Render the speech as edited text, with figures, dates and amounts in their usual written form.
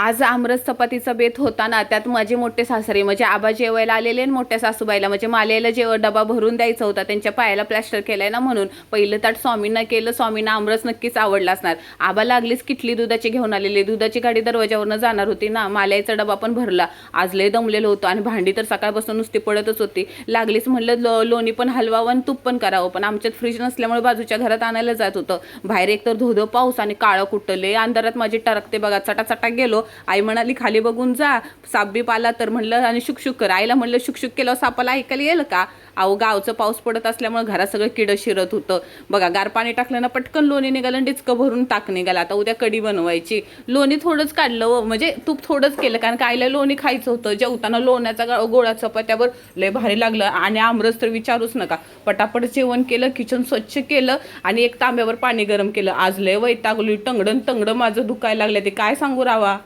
आज आमरस चपातीचा बेत होता ना, त्यात माझे मोठे सासरे म्हणजे आबा जेवायला आलेले आणि मोठ्या सासूबाईला म्हणजे मालेला डबा भरून द्यायचा होता. त्यांच्या पायाला प्लॅस्टर केलाय ना, म्हणून पहिलं ताट स्वामींना केलं. स्वामींना आमरस नक्कीच आवडला असणार. आबा लागलीच किटली दुधाची घेऊन आलेली. दुधाची गाडी दरवाजावरनं जाणार होती ना, माल्याचा डबा पण भरला. आज लय दमलेलं होतं आणि भांडी तर सकाळपासून नुसती पडतच होती. लागलीच म्हणलं लोणी पण हलवावं आणि तूप पण करावं, पण आमच्यात फ्रीज नसल्यामुळे बाजूच्या घरात आणायला जात होतं. बाहेर एकतर धोधो पाऊस आणि काळं कुठले अंधारात माझी टरकते बघा. चटाचटा गेलो. आई म्हणाली खाली बघून जा, साप बीप आला तर. म्हणलं आणि शुकशुक कर. आईला म्हणलं शुकशुक केलं सापाला ऐकायला येईल का? अहो गावचं पाऊस पडत असल्यामुळे घरात सगळं किडं शिरत होतं बघा. गार पाणी टाकलं ना, पटकन लोणी निघालं, डिचकं भरून टाक निघाला. आता उद्या कढी बनवायची. लोणी थोडंच काढलं, म्हणजे तूप थोडंच केलं, कारण का आईला लोणी खायचं होतं. जेवताना लोण्याचा गोळा चपात्यावर लय भारी लागलं. आणि आमरस तर विचारूच नका. पटापट जेवण केलं, किचन स्वच्छ केलं आणि एक तांब्यावर पाणी गरम केलं. आज लय वैतागली, टंगडं माझं दुखायला लागलं. ते काय सांगू रावा.